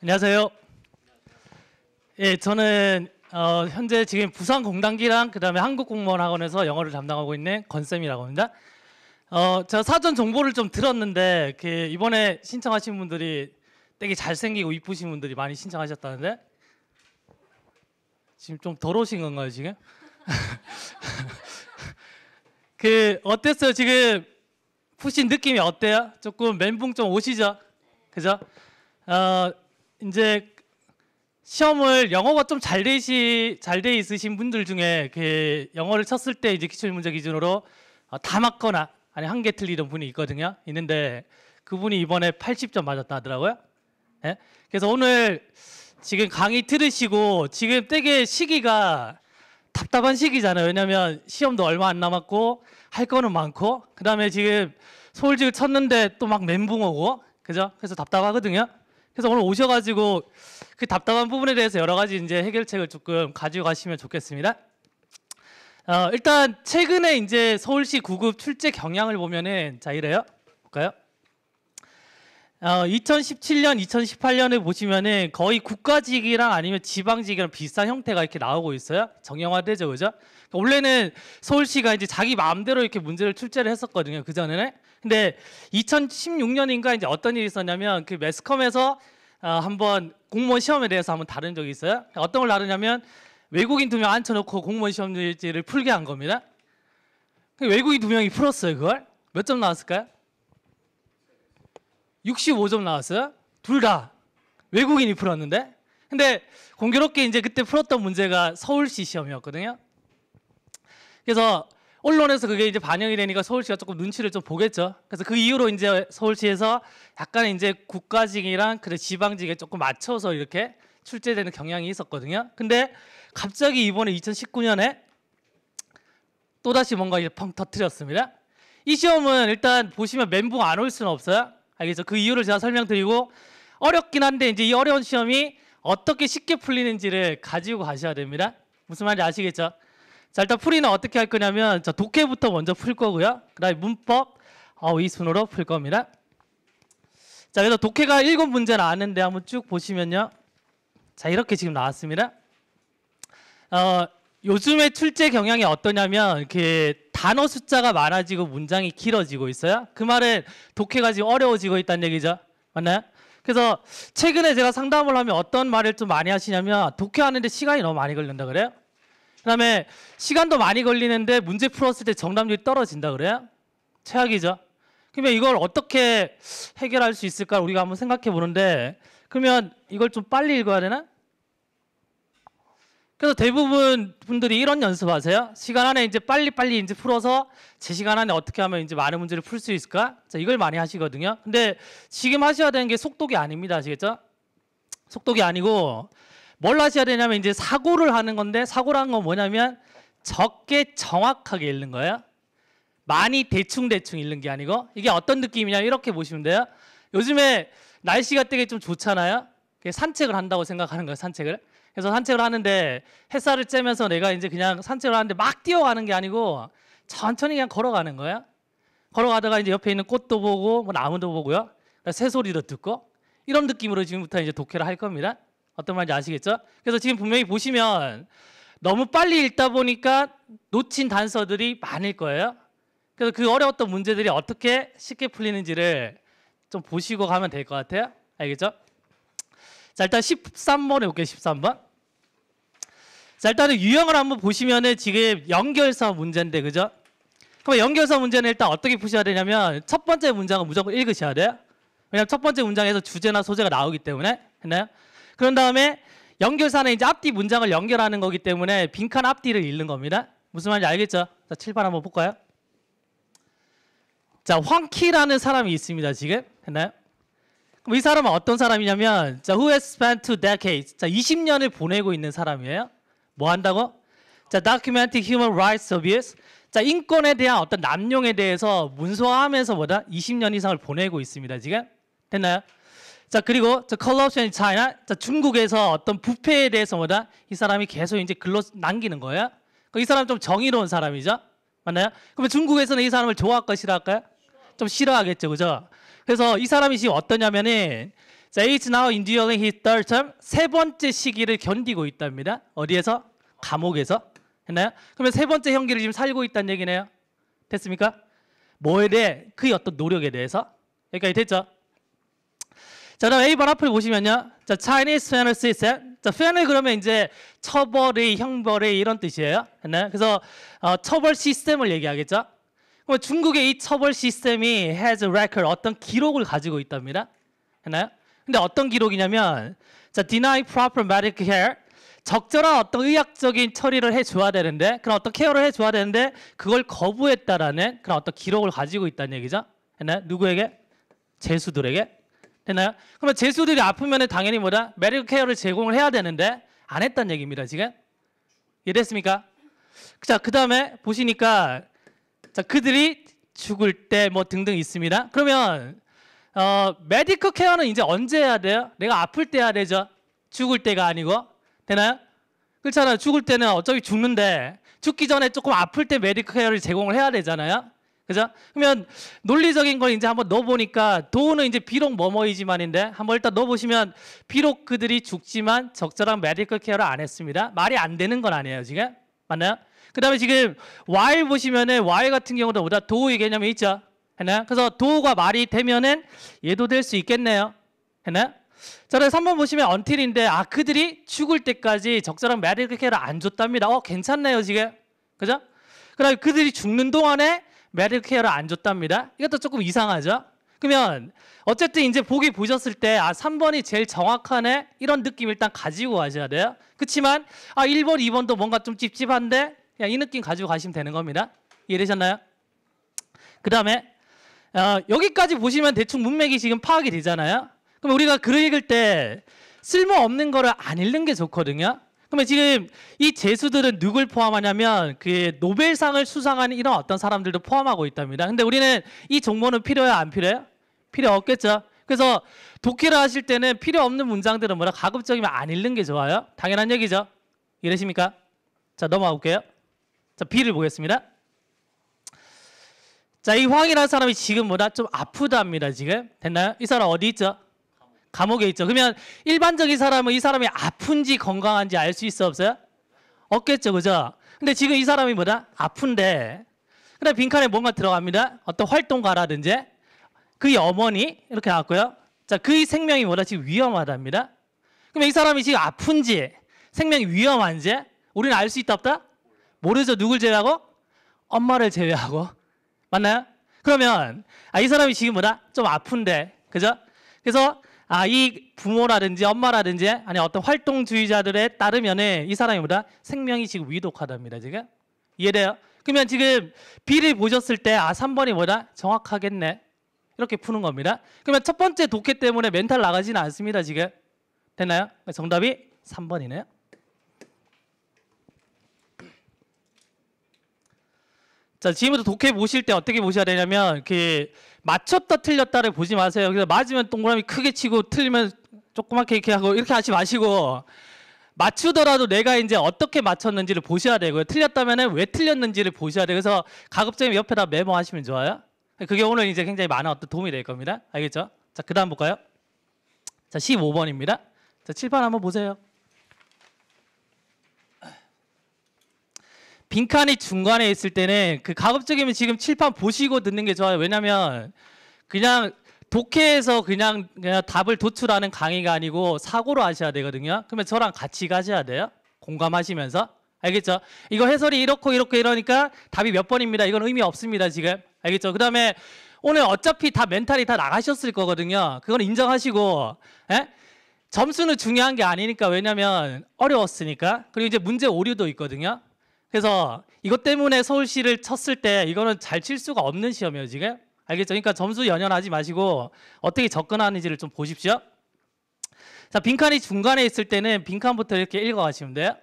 안녕하세요. 예, 저는 현재 지금 부산공단기랑 그다음에 한국공무원학원에서 영어를 담당하고 있는 권쌤이라고 합니다. 제가 사전 정보를 좀 들었는데 이번에 신청하신 분들이 되게 잘생기고 이쁘신 분들이 많이 신청하셨다는데 지금 좀 더러우신 건가요 지금? 어땠어요 지금? 푸신 느낌이 어때요? 조금 멘붕 좀 오시죠? 그죠? 이제 시험을 영어가 좀 잘 돼 있으신 분들 중에 영어를 쳤을 때 이제 기출문제 기준으로 다 맞거나 아니 한 개 틀리던 분이 있는데 그분이 이번에 80점 맞았다 하더라고요. 네? 그래서 오늘 지금 강의 들으시고 지금 되게 시기가 답답한 시기잖아요. 왜냐면 시험도 얼마 안 남았고 할 거는 많고 그다음에 지금 서울직을 쳤는데 또 막 멘붕 오고 그죠? 그래서 답답하거든요. 그래서 오늘 오셔가지고 그 답답한 부분에 대해서 여러 가지 이제 해결책을 조금 가지고 가시면 좋겠습니다. 일단 최근에 이제 서울시 9급 출제 경향을 보면은 자 이래요. 볼까요? 2017년, 2018년에 보시면은 거의 국가직이랑 아니면 지방직이랑 비슷한 형태가 이렇게 나오고 있어요. 정형화되죠, 그죠? 원래는 서울시가 이제 자기 마음대로 이렇게 문제를 출제를 했었거든요. 그 전에는. 근데 2016년인가 이제 어떤 일이 있었냐면 그 매스컴에서 한번 공무원 시험에 대해서 한번 다룬 적이 있어요. 어떤 걸 다루냐면 외국인 2명 앉혀놓고 공무원 시험지를 풀게 한 겁니다. 외국인 2명이 풀었어요. 그걸 몇 점 나왔을까요? 65점 나왔어요. 둘 다 외국인이 풀었는데. 근데 공교롭게 이제 그때 풀었던 문제가 서울시 시험이었거든요. 그래서 언론에서 그게 이제 반영이 되니까 서울시가 조금 눈치를 좀 보겠죠. 그래서 그 이후로 이제 서울시에서 약간 이제 국가직이랑 지방직에 조금 맞춰서 이렇게 출제되는 경향이 있었거든요. 근데 갑자기 이번에 2019년에 또다시 뭔가 이제 펑 터뜨렸습니다. 이 시험은 일단 보시면 멘붕 안 올 수는 없어요. 알겠죠? 그 이유를 제가 설명드리고 어렵긴 한데 이제 이 어려운 시험이 어떻게 쉽게 풀리는지를 가지고 가셔야 됩니다. 무슨 말인지 아시겠죠? 자, 일단 풀이는 어떻게 할 거냐면 자, 독해부터 먼저 풀 거고요. 그다음에 문법 이 순으로 풀 겁니다. 자, 그래서 독해가 7문제 나왔는데 한번 쭉 보시면요. 자, 이렇게 지금 나왔습니다. 요즘에 출제 경향이 어떠냐면 단어 숫자가 많아지고 문장이 길어지고 있어요. 그 말은 독해가 지금 어려워지고 있다는 얘기죠. 맞나요? 그래서 최근에 제가 상담을 하면 어떤 말을 좀 많이 하시냐면 독해하는데 시간이 너무 많이 걸린다 그래요. 그다음에 시간도 많이 걸리는데 문제 풀었을 때 정답률이 떨어진다 그래요. 최악이죠. 그러면 이걸 어떻게 해결할 수 있을까 우리가 한번 생각해 보는데 그러면 이걸 좀 빨리 읽어야 되나? 그래서 대부분 분들이 이런 연습하세요. 시간 안에 이제 빨리빨리 이제 풀어서 제 시간 안에 어떻게 하면 이제 많은 문제를 풀 수 있을까? 자, 이걸 많이 하시거든요. 근데 지금 하셔야 되는 게 속독이 아닙니다. 아시겠죠? 속독이 아니고 뭘 하셔야 되냐면 이제 사고를 하는 건데 사고라는 건 뭐냐면 적게 정확하게 읽는 거예요. 많이 대충대충 읽는 게 아니고 이게 어떤 느낌이냐 이렇게 보시면 돼요. 요즘에 날씨가 되게 좀 좋잖아요. 산책을 한다고 생각하는 거예요. 산책을. 그래서 산책을 하는데 햇살을 쬐면서 내가 이제 그냥 산책을 하는데 막 뛰어가는 게 아니고 천천히 그냥 걸어가는 거예요. 걸어가다가 이제 옆에 있는 꽃도 보고 뭐 나무도 보고요. 새소리도 듣고 이런 느낌으로 지금부터 이제 독해를 할 겁니다. 어떤 말인지 아시겠죠? 그래서 지금 분명히 보시면 너무 빨리 읽다 보니까 놓친 단서들이 많을 거예요. 그래서 그 어려웠던 문제들이 어떻게 쉽게 풀리는지를 좀 보시고 가면 될 것 같아요. 알겠죠? 자, 일단 13번 해볼게요. 13번. 자, 일단은 유형을 한번 보시면은 지금 연결사 문제인데, 그죠? 그럼 연결사 문제는 일단 어떻게 푸셔야 되냐면 첫 번째 문장은 무조건 읽으셔야 돼요. 왜냐면 첫 번째 문장에서 주제나 소재가 나오기 때문에. 했나요? 그런 다음에 연결사는 이제 앞뒤 문장을 연결하는 거기 때문에 빈칸 앞뒤를 읽는 겁니다. 무슨 말인지 알겠죠? 자, 7번 한번 볼까요? 자, 황키라는 사람이 있습니다. 지금. 했나요? 그럼 이 사람은 어떤 사람이냐면 자, who has spent 2 decades. 자, 20년을 보내고 있는 사람이에요. 뭐 한다고? 자, documenting human rights abuse. 자, 인권에 대한 어떤 남용에 대해서 문서화하면서 20년 이상을 보내고 있습니다. 지금. 됐나요? 자, 그리고 corruption in China. 자, 중국에서 어떤 부패에 대해서 이 사람이 계속 이제 글로 남기는 거예요. 이 사람 좀 정의로운 사람이죠. 맞나요? 그러면 중국에서는 이 사람을 좋아할까 싫어할까요? 좀 싫어하겠죠. 그죠? 그래서 이 사람이 지금 어떠냐면은 자, is now enduring his third term. 세 번째 시기를 견디고 있답니다. 어디에서? 감옥에서. 했나요? 그러면 세 번째 형기를 지금 살고 있다는 얘기네요. 됐습니까? 뭐에 대해? 그의 어떤 노력에 대해서. 여기까지 됐죠? 자, 그럼 A번 앞을 보시면요. 자, Chinese penal system. 자, penal 그러면 이제 처벌의, 형벌의 이런 뜻이에요. 했나요? 그래서 처벌 시스템을 얘기하겠죠. 그럼 중국의 이 처벌 시스템이 has a record, 어떤 기록을 가지고 있답니다. 했나요? 근데 어떤 기록이냐면, 자, deny proper medical care. 적절한 어떤 의학적인 처리를 해줘야 되는데, 그런 어떤 케어를 해줘야 되는데, 그걸 거부했다라는 그런 어떤 기록을 가지고 있다는 얘기죠. 했나요? 누구에게? 죄수들에게. 됐나요? 그러면 죄수들이 아프면 당연히 뭐다? 메디컬 케어를 제공을 해야 되는데 안 했다는 얘기입니다. 지금 이해됐습니까? 자, 그 다음에 보시니까 자, 그들이 죽을 때 뭐 등등 있습니다. 그러면 메디컬 케어는 이제 언제 해야 돼요? 내가 아플 때 해야 되죠. 죽을 때가 아니고. 되나요? 그렇잖아요. 죽을 때는 어차피 죽는데 죽기 전에 조금 아플 때 메디컬 케어를 제공을 해야 되잖아요. 그죠? 그러면 논리적인 걸 이제 한번 넣어보니까 도는 이제 비록 뭐뭐이지만인데 한번 일단 넣어보시면 비록 그들이 죽지만 적절한 메디컬 케어를 안 했습니다. 말이 안 되는 건 아니에요. 지금 맞나요? 그 다음에 지금 while 보시면은 while 같은 경우도 보다 도의 개념이 있죠. 했나요? 그래서 도가 말이 되면은 얘도 될 수 있겠네요. 했나요? 자, 그래서 3번 보시면 until인데 그들이 죽을 때까지 적절한 메디컬 케어를 안 줬답니다. 괜찮네요. 지금 그죠? 그 다음에 그들이 죽는 동안에 메디컬 케어를 안 줬답니다. 이것도 조금 이상하죠? 그러면 어쨌든 이제 보기 보셨을 때 3번이 제일 정확하네 이런 느낌 일단 가지고 가셔야 돼요. 그렇지만 1번, 2번도 뭔가 좀 찝찝한데 그냥 이 느낌 가지고 가시면 되는 겁니다. 이해되셨나요? 그 다음에 여기까지 보시면 대충 문맥이 지금 파악이 되잖아요. 그럼 우리가 글을 읽을 때 쓸모없는 거를 안 읽는 게 좋거든요. 그러면 지금 이 죄수들은 누굴 포함하냐면 그 노벨상을 수상한 이런 어떤 사람들도 포함하고 있답니다. 근데 우리는 이 정보는 필요해요? 안 필요해요? 필요 없겠죠. 그래서 독해를 하실 때는 필요 없는 문장들은 뭐라 가급적이면 안 읽는 게 좋아요. 당연한 얘기죠. 이러십니까? 자, 넘어가 볼게요. 자, B를 보겠습니다. 자, 이 황이라는 사람이 지금 뭐다? 좀 아프답니다. 지금 됐나요? 이 사람 어디 있죠? 감옥에 있죠. 그러면 일반적인 사람은 이 사람이 아픈지 건강한지 알 수 있어 없어요? 없겠죠. 그죠? 근데 지금 이 사람이 뭐다? 아픈데 그다음 빈칸에 뭔가 들어갑니다. 어떤 활동가라든지 그의 어머니 이렇게 나왔고요. 자, 그의 생명이 뭐다? 지금 위험하답니다. 그러면 이 사람이 지금 아픈지 생명이 위험한지 우리는 알 수 있다 없다? 모르죠. 누굴 제외하고? 엄마를 제외하고. 맞나요? 그러면 이 사람이 지금 뭐다? 좀 아픈데 그죠? 그래서 이 부모라든지 엄마라든지 아니 어떤 활동주의자들에 따르면은 이 사람이 뭐다? 생명이 지금 위독하답니다. 지금 이해돼요? 그러면 지금 B를 보셨을 때 3번이 뭐다? 정확하겠네. 이렇게 푸는 겁니다. 그러면 첫 번째 독해 때문에 멘탈 나가지는 않습니다. 지금 됐나요? 정답이 3번이네요. 자, 지금부터 독해 보실 때 어떻게 보셔야 되냐면 맞췄다 틀렸다를 보지 마세요. 그래서 맞으면 동그라미 크게 치고 틀리면 조그맣게 이렇게 하고 이렇게 하지 마시고 맞추더라도 내가 이제 어떻게 맞췄는지를 보셔야 되고요. 틀렸다면 왜 틀렸는지를 보셔야 돼요. 그래서 가급적이면 옆에다 메모하시면 좋아요. 그게 오늘 이제 굉장히 많은 어떤 도움이 될 겁니다. 알겠죠? 자, 그 다음 볼까요? 자, 15번입니다. 자, 칠판 한번 보세요. 빈칸이 중간에 있을 때는 가급적이면 지금 칠판 보시고 듣는 게 좋아요. 왜냐면 그냥 독해에서 그냥 답을 도출하는 강의가 아니고 사고로 하셔야 되거든요. 그러면 저랑 같이 가셔야 돼요. 공감하시면서. 알겠죠? 이거 해설이 이렇고 이러니까 답이 몇 번입니다. 이건 의미 없습니다. 지금. 알겠죠? 그 다음에 오늘 어차피 다 멘탈이 다 나가셨을 거거든요. 그건 인정하시고 점수는 중요한 게 아니니까. 왜냐면 어려웠으니까. 그리고 이제 문제 오류도 있거든요. 그래서 이것 때문에 서울시를 쳤을 때 이거는 잘 칠 수가 없는 시험이에요. 지금. 알겠죠? 그러니까 점수 연연하지 마시고 어떻게 접근하는지를 좀 보십시오. 자, 빈칸이 중간에 있을 때는 빈칸부터 이렇게 읽어가시면 돼요.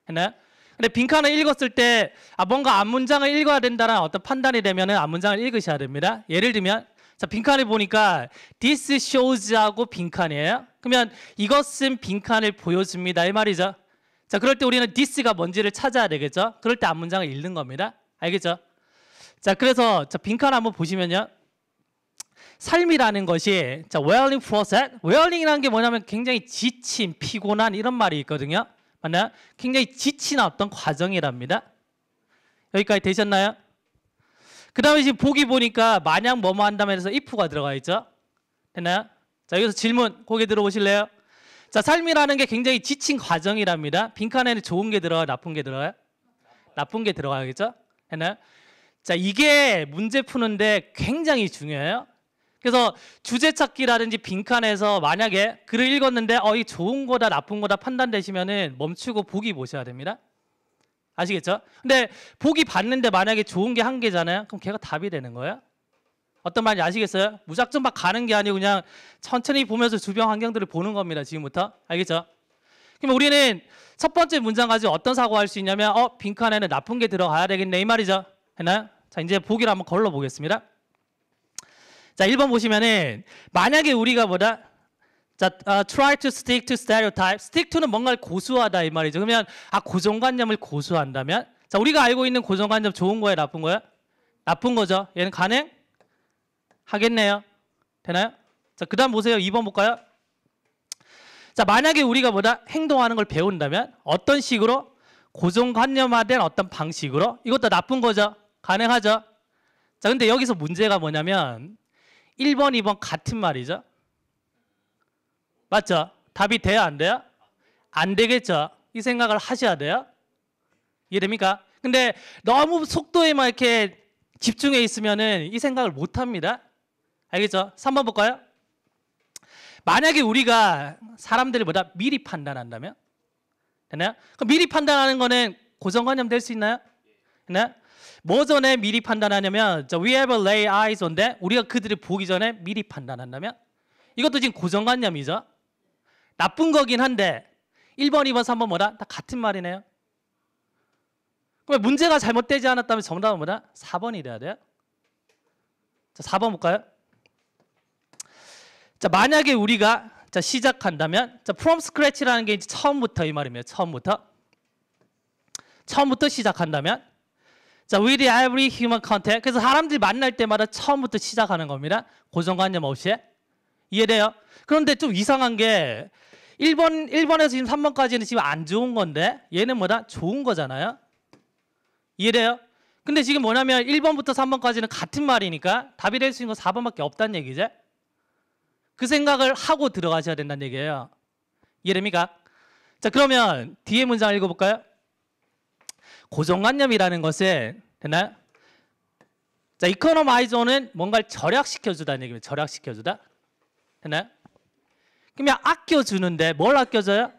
했나요? 근데 빈칸을 읽었을 때 뭔가 앞문장을 읽어야 된다는 어떤 판단이 되면 앞문장을 읽으셔야 됩니다. 예를 들면 자, 빈칸을 보니까 this shows하고 빈칸이에요. 그러면 이것은 빈칸을 보여줍니다. 이 말이죠. 자, 그럴 때 우리는 this가 뭔지를 찾아야 되겠죠. 그럴 때 앞문장을 읽는 겁니다. 알겠죠? 자, 그래서 빈칸 한번 보시면요. 삶이라는 것이 자, wearing process. wearing이라는 게 뭐냐면 굉장히 지친, 피곤한 이런 말이 있거든요. 맞나요? 굉장히 지친 어떤 과정이랍니다. 여기까지 되셨나요? 그 다음에 지금 보기 보니까 만약 뭐뭐 한다면 해서 if가 들어가 있죠. 됐나요? 자, 여기서 질문 고개 들어보실래요? 자, 삶이라는 게 굉장히 지친 과정이랍니다. 빈칸에는 좋은 게 들어가요? 나쁜 게 들어가요? 나쁜 게 들어가겠죠? 됐나요? 자, 이게 문제 푸는데 굉장히 중요해요. 그래서 주제 찾기라든지 빈칸에서 만약에 글을 읽었는데 이 좋은 거다 나쁜 거다 판단되시면은 멈추고 보기 보셔야 됩니다. 아시겠죠? 근데 보기 봤는데 만약에 좋은 게 한 개잖아요. 그럼 걔가 답이 되는 거예요. 어떤 말인지 아시겠어요? 무작정 막 가는 게 아니고 그냥 천천히 보면서 주변 환경들을 보는 겁니다. 지금부터. 알겠죠? 그럼 우리는 첫 번째 문장 가지고 어떤 사고할 수 있냐면 빈칸에는 나쁜 게 들어가야 되겠네 이 말이죠. 했나요? 자, 이제 보기를 한번 걸러 보겠습니다. 자, 1번 보시면은 만약에 우리가 뭐다? 자, try to stick to stereotype. stick to는 뭔가를 고수하다 이 말이죠. 그러면 고정관념을 고수한다면 자, 우리가 알고 있는 고정관념 좋은 거예요, 나쁜 거예요? 나쁜 거죠. 얘는 가능하겠네요. 되나요? 자, 그다음 보세요. 2번 볼까요? 자, 만약에 우리가 뭐다? 행동하는 걸 배운다면 어떤 식으로? 고정관념화된 어떤 방식으로? 이것도 나쁜 거죠. 가능하죠. 자, 근데 여기서 문제가 뭐냐면 1번, 2번 같은 말이죠. 맞죠? 답이 돼요, 안 돼요? 안 되겠죠. 이 생각을 하셔야 돼요. 이해됩니까? 근데 너무 속도에만 이렇게 집중해 있으면은 이 생각을 못 합니다. 알겠죠? 3번 볼까요? 만약에 우리가 사람들을 보다 미리 판단한다면? 되나요? 그럼 미리 판단하는 거는 고정관념 될 수 있나요? 되나요? 뭐 전에 미리 판단하냐면 we have lay eyes on that. 우리가 그들을 보기 전에 미리 판단한다면? 이것도 지금 고정관념이죠. 나쁜 거긴 한데 1번, 2번, 3번 뭐다? 다 같은 말이네요. 그럼 문제가 잘못되지 않았다면 정답은 뭐다? 4번이 돼야 돼요. 자, 4번 볼까요? 자, 만약에 우리가 자, 시작한다면 자, from scratch라는 게 이제 처음부터 이 말입니다. 처음부터 시작한다면 자, with every human contact. 그래서 사람들 만날 때마다 처음부터 시작하는 겁니다. 고정관념 없이. 이해돼요? 그런데 좀 이상한 게 1번에서 지금 3번까지는 지금 안 좋은 건데 얘는 뭐다? 좋은 거잖아요. 이해돼요? 근데 지금 뭐냐면 1번부터 3번까지는 같은 말이니까 답이 될 수 있는 건 4번밖에 없다는 얘기죠. 그 생각을 하고 들어가셔야 된다는 얘기예요. 이해됩니까? 자, 그러면 뒤에 문장 읽어볼까요? 고정관념이라는 것은 됐나요? 자, economizer는 뭔가를 절약시켜주다는 얘기입니다. 절약시켜주다. 됐나요? 그러면 아껴주는데 뭘 아껴줘요?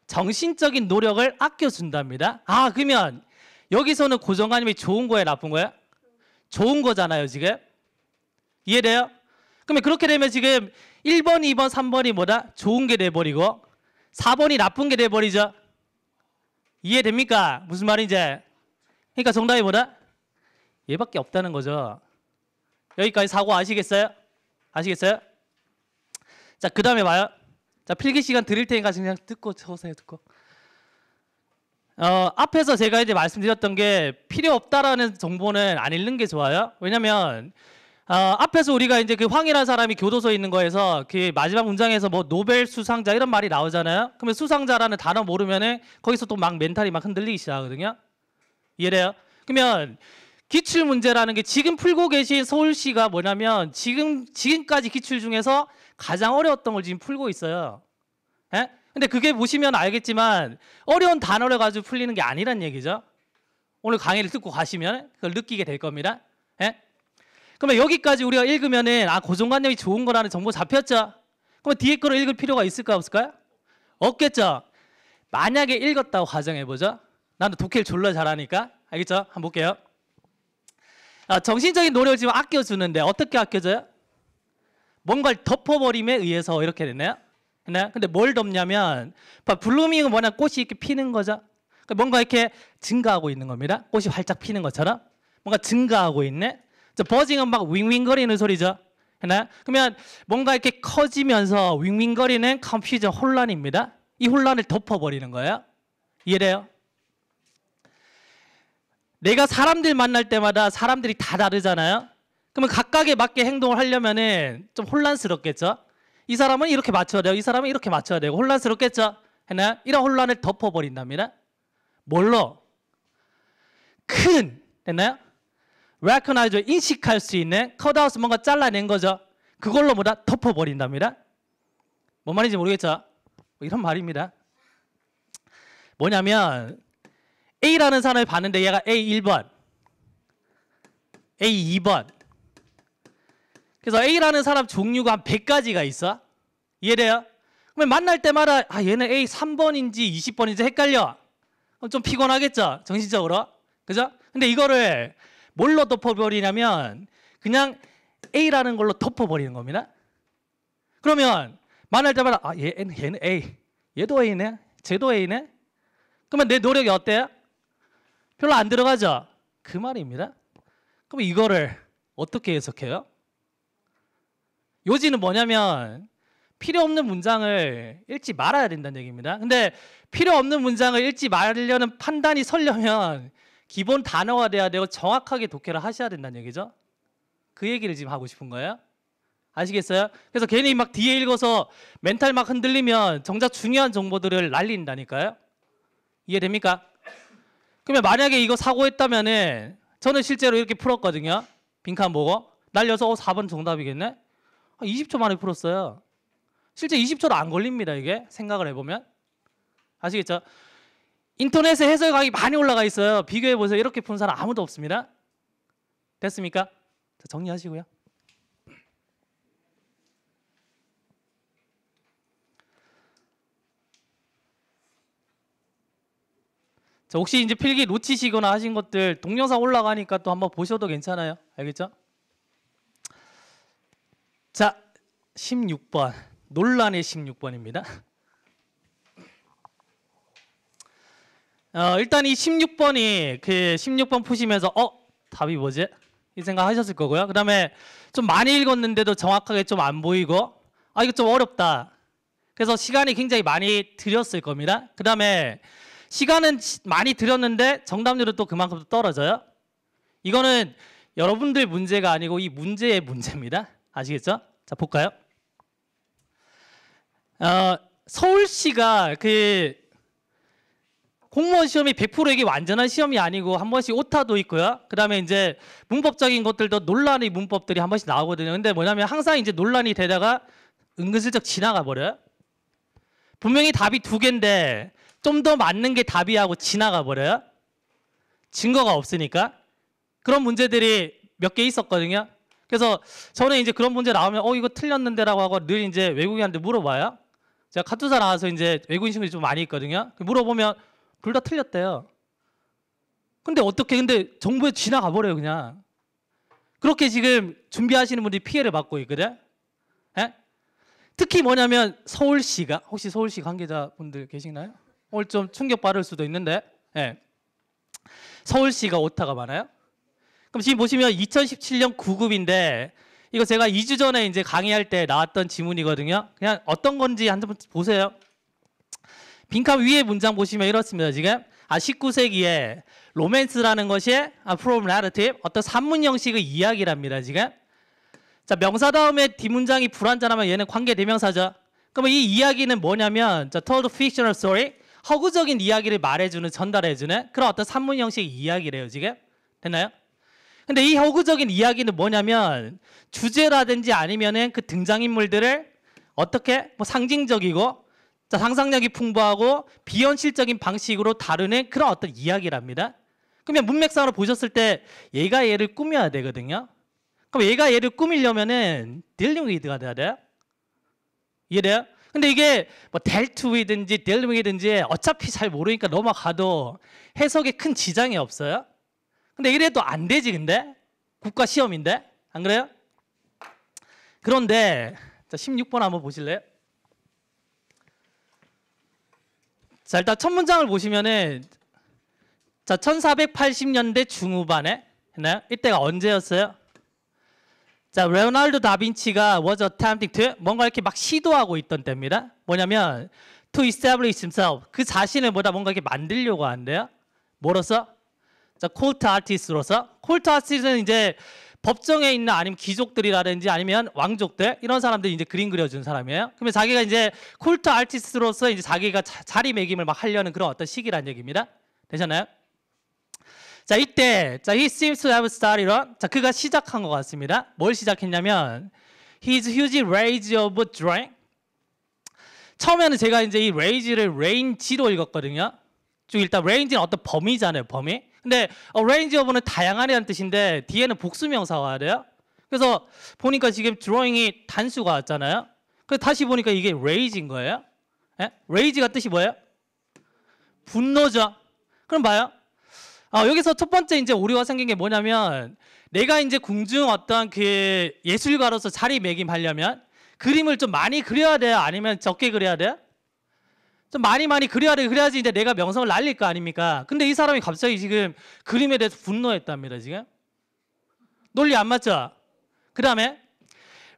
정신적인 노력을 아껴준답니다. 그러면 여기서는 고정관념이 좋은 거예요, 나쁜 거예요? 좋은 거잖아요, 지금. 이해돼요? 그러면 그렇게 되면 지금 1번, 2번, 3번이 뭐다? 좋은 게 돼버리고 4번이 나쁜 게 돼버리죠. 이해됩니까? 무슨 말인지. 그러니까 정답이 뭐다? 얘밖에 없다는 거죠. 여기까지 사고 아시겠어요? 아시겠어요? 자, 그 다음에 봐요. 자, 필기 시간 드릴 테니까 그냥 듣고 적으세요. 듣고. 앞에서 제가 이제 말씀드렸던 게 필요 없다라는 정보는 안 읽는 게 좋아요. 왜냐면 앞에서 우리가 이제 그 황이라는 사람이 교도소에 있는 거에서 그 마지막 문장에서 뭐 노벨 수상자 이런 말이 나오잖아요. 그러면 수상자라는 단어 모르면은 거기서 또 막 멘탈이 막 흔들리기 시작하거든요. 이해돼요? 그러면 기출 문제라는 게 지금 풀고 계신 서울시가 뭐냐면 지금까지 기출 중에서 가장 어려웠던 걸 지금 풀고 있어요. 예? 근데 그게 보시면 알겠지만 어려운 단어를 가지고 풀리는 게 아니란 얘기죠. 오늘 강의를 듣고 가시면 그걸 느끼게 될 겁니다. 예? 그러면 여기까지 우리가 읽으면은 고정관념이 좋은 거라는 정보 잡혔죠? 그럼 뒤에 거를 읽을 필요가 있을까 없을까요? 없겠죠? 만약에 읽었다고 가정해보죠. 나는 독해를 졸라 잘하니까. 알겠죠? 한번 볼게요. 정신적인 노력을 지금 아껴주는데 어떻게 아껴줘요? 뭔가를 덮어버림에 의해서 이렇게 됐나요? 근데 뭘 덮냐면 블루밍은 뭐냐 꽃이 이렇게 피는 거죠. 뭔가 이렇게 증가하고 있는 겁니다. 꽃이 활짝 피는 것처럼 뭔가 증가하고 있네. 버징은 막 윙윙거리는 소리죠. 그러면 뭔가 이렇게 커지면서 윙윙거리는 컨퓨전 혼란입니다. 이 혼란을 덮어버리는 거예요. 이해돼요? 내가 사람들 만날 때마다 사람들이 다 다르잖아요. 그러면 각각에 맞게 행동을 하려면은 좀 혼란스럽겠죠. 이 사람은 이렇게 맞춰야 되고 이 사람은 이렇게 맞춰야 되고 혼란스럽겠죠. 했나요? 이런 혼란을 덮어버린답니다. 뭘로? 큰, 됐나요? recognize, 인식할 수 있는 컷아웃 뭔가 잘라낸 거죠. 그걸로 뭐다? 덮어버린답니다. 뭔 말인지 모르겠죠? 이런 말입니다. 뭐냐면 A라는 사람을 봤는데 얘가 A1번, A2번. 그래서 A라는 사람 종류가 한 100가지가 있어. 이해돼요? 그러면 만날 때마다 얘는 A3번인지 20번인지 헷갈려. 그럼 좀 피곤하겠죠? 정신적으로. 그죠? 근데 이거를 뭘로 덮어버리냐면 그냥 A라는 걸로 덮어버리는 겁니다. 그러면 만날 때마다 얘는 A, 얘도 A네, 쟤도 A네. 그러면 내 노력이 어때요? 별로 안 들어가죠? 그 말입니다. 그럼 이거를 어떻게 해석해요? 요지는 뭐냐면 필요 없는 문장을 읽지 말아야 된다는 얘기입니다. 근데 필요 없는 문장을 읽지 말려는 판단이 서려면 기본 단어가 돼야 되고 정확하게 독해를 하셔야 된다는 얘기죠. 그 얘기를 지금 하고 싶은 거예요. 아시겠어요? 그래서 괜히 막 뒤에 읽어서 멘탈 막 흔들리면 정작 중요한 정보들을 날린다니까요. 이해됩니까? 그러면 만약에 이거 사고했다면은 저는 실제로 이렇게 풀었거든요. 빈칸 보고 날려서 4번 정답이겠네. 20초 만에 풀었어요. 실제 20초도 안 걸립니다. 이게 생각을 해보면. 아시겠죠? 인터넷에 해설강이 많이 올라가 있어요. 비교해보세요. 이렇게 푼 사람 아무도 없습니다. 됐습니까? 자, 정리하시고요. 자, 혹시 이제 필기 놓치시거나 하신 것들 동영상 올라가니까 또 한번 보셔도 괜찮아요. 알겠죠? 자, 16번. 논란의 16번입니다. 일단 이 16번이 그 16번 푸시면서 답이 뭐지? 이 생각 하셨을 거고요. 그 다음에 좀 많이 읽었는데도 정확하게 좀 안 보이고 이거 좀 어렵다. 그래서 시간이 굉장히 많이 들였을 겁니다. 그 다음에 시간은 많이 들였는데 정답률은 또 그만큼 떨어져요. 이거는 여러분들 문제가 아니고 이 문제의 문제입니다. 아시겠죠? 자, 볼까요? 서울시가 그 공무원 시험이 100% 이게 완전한 시험이 아니고 한 번씩 오타도 있고요. 그 다음에 이제 문법적인 것들도 논란의 문법들이 한 번씩 나오거든요. 근데 뭐냐면 항상 이제 논란이 되다가 은근슬쩍 지나가 버려요. 분명히 답이 2개인데 좀 더 맞는 게 답이 하고 지나가 버려요. 증거가 없으니까. 그런 문제들이 몇 개 있었거든요. 그래서 저는 이제 그런 문제 나오면 이거 틀렸는데라고 하고 늘 이제 외국인한테 물어봐요. 제가 카투사 나와서 이제 외국인 친구들이 좀 많이 있거든요. 물어보면 둘 다 틀렸대요. 근데 어떻게 근데 정보에 지나가 버려요, 그냥. 그렇게 지금 준비하시는 분들이 피해를 받고 있거든. 예? 특히 뭐냐면 서울시가 혹시 서울시 관계자분들 계시나요? 오늘 좀 충격받을 수도 있는데 서울시가 오타가 많아요. 그럼 지금 보시면 2017년 9급인데 이거 제가 2주 전에 이제 강의할 때 나왔던 지문이거든요. 그냥 어떤 건지 한번 보세요. 빈칸 위에 문장 보시면 이렇습니다. 지금 19세기에 로맨스라는 것이 from narrative 어떤 산문 형식의 이야기랍니다. 지금 자, 명사 다음에 뒷문장이 불완전하면 얘는 관계대명사죠. 그러면 이 이야기는 뭐냐면 told fictional story 허구적인 이야기를 말해주는 전달해주는 그런 어떤 산문 형식의 이야기래요. 지금 됐나요? 근데 이 허구적인 이야기는 뭐냐면 주제라든지 아니면은 그 등장인물들을 어떻게 뭐 상징적이고 자, 상상력이 풍부하고 비현실적인 방식으로 다루는 그런 어떤 이야기랍니다. 그러면 문맥상으로 보셨을 때 얘가 얘를 꾸며야 되거든요. 그럼 얘가 얘를 꾸미려면은 dealing with가 돼야 돼요. 이해돼요? 근데 이게 뭐 dealt with든지 dealing with든지 어차피 잘 모르니까 넘어가도 해석에 큰 지장이 없어요. 근데 이래도 안 되지. 근데 국가 시험인데 안 그래요? 그런데 자, 16번 한번 보실래요? 자, 일단 첫 문장을 보시면은 자, 1480년대 중후반에 했나요? 이때가 언제였어요? 자, 레오나르도 다빈치가 was attempting to 뭔가 이렇게 막 시도하고 있던 때입니다. 뭐냐면 to establish himself 그 자신을 뭔가 이렇게 만들려고 한대요. 뭐로서? 자, 콜트 아티스트로서. 콜트 아티스트는 이제 법정에 있는 아니면 귀족들이라든지 아니면 왕족들 이런 사람들이 이제 그림 그려준 사람이에요. 그러면 자기가 이제 콜트 아티스트로서 이제 자기가 자리매김을 막 하려는 그런 어떤 시기란 얘기입니다. 되셨나요? 자, 이때 he seems to have started on 그가 시작한 것 같습니다. 뭘 시작했냐면 his huge rage of drawing. 처음에는 제가 이제 이 rage를 range로 읽었거든요. 쭉 일단 range는 어떤 범위잖아요, 범위. 근데 range of는 다양한이라는 뜻인데 뒤에는 복수명사가 와야 돼요. 그래서 보니까 지금 drawing이 단수가 왔잖아요. 그래서 다시 보니까 이게 rage인 거예요. 예? rage가 뜻이 뭐예요? 분노죠. 그럼 봐요. 여기서 첫 번째 이제 오류가 생긴 게 뭐냐면 내가 이제 궁중 어떤 그 예술가로서 자리매김하려면 그림을 좀 많이 그려야 돼요? 아니면 적게 그려야 돼요? 좀 많이 그려야 돼. 그래야지 이제 내가 명성을 날릴 거 아닙니까? 근데 이 사람이 갑자기 지금 그림에 대해서 분노했답니다. 지금 논리 안 맞죠? 그 다음에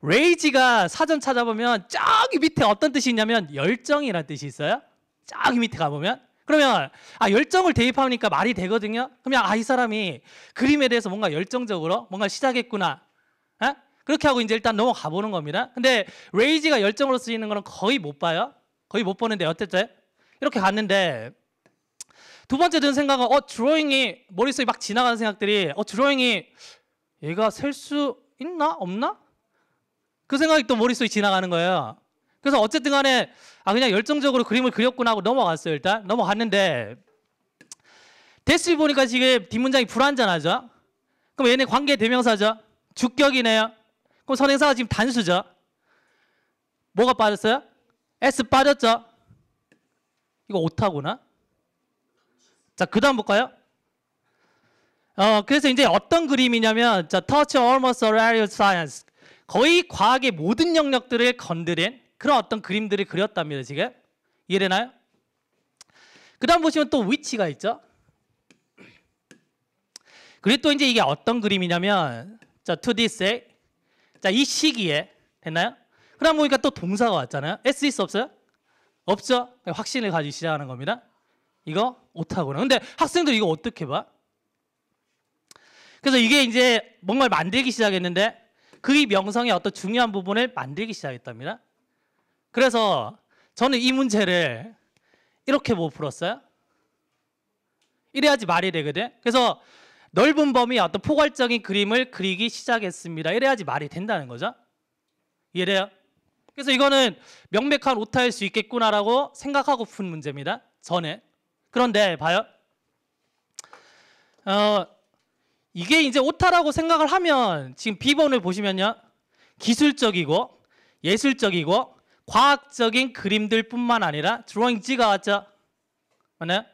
rage가 사전 찾아보면 저기 밑에 어떤 뜻이 있냐면 열정이라는 뜻이 있어요. 저기 밑에 가보면 그러면 열정을 대입하니까 말이 되거든요. 그러면 이 사람이 그림에 대해서 뭔가 열정적으로 뭔가 시작했구나. 에? 그렇게 하고 이제 일단 넘어가 보는 겁니다. 근데 rage가 열정으로 쓰이는 거는 거의 못 봐요. 거의 못 보는데 어땠죠? 이렇게 갔는데 두 번째 든 생각은 드로잉이 머릿속에 막 지나가는 생각들이 드로잉이 얘가 셀 수 있나? 없나? 그 생각이 또 머릿속에 지나가는 거예요. 그래서 어쨌든 간에 그냥 열정적으로 그림을 그렸구나 하고 넘어갔어요. 일단 넘어갔는데 대시 보니까 지금 뒷문장이 불완전하죠. 그럼 얘네 관계 대명사죠. 주격이네요. 그럼 선행사가 지금 단수죠. 뭐가 빠졌어요? S 빠졌죠. 이거 오타구나. 자, 그 다음 볼까요? 그래서 이제 어떤 그림이냐면 touch almost all areas of science. 거의 과학의 모든 영역들을 건드린 그런 어떤 그림들을 그렸답니다. 지금 이해되나요? 그 다음 보시면 또 위치가 있죠. 그리고 또 이제 이게 어떤 그림이냐면 to this day. 이 시기에 됐나요? 그 다음 보니까 또 동사가 왔잖아요. S 있어 없어요? 없죠? 확신을 가지기 시작하는 겁니다. 이거 오타구나. 근데 학생들 이거 어떻게 봐? 그래서 이게 이제 뭔가를 만들기 시작했는데 그 명성의 어떤 중요한 부분을 만들기 시작했답니다. 그래서 저는 이 문제를 이렇게 못 풀었어요. 이래야지 말이 되거든. 그래서 넓은 범위의 어떤 포괄적인 그림을 그리기 시작했습니다. 이래야지 말이 된다는 거죠. 이해돼요? 그래서 이거는 명백한 오타일 수 있겠구나라고 생각하고 푼 문제입니다. 저는. 그런데 봐요. 이게 이제 오타라고 생각을 하면 지금 B번을 보시면요. 기술적이고 예술적이고 과학적인 그림들 뿐만 아니라 드로잉 G가 왔죠. 맞나요?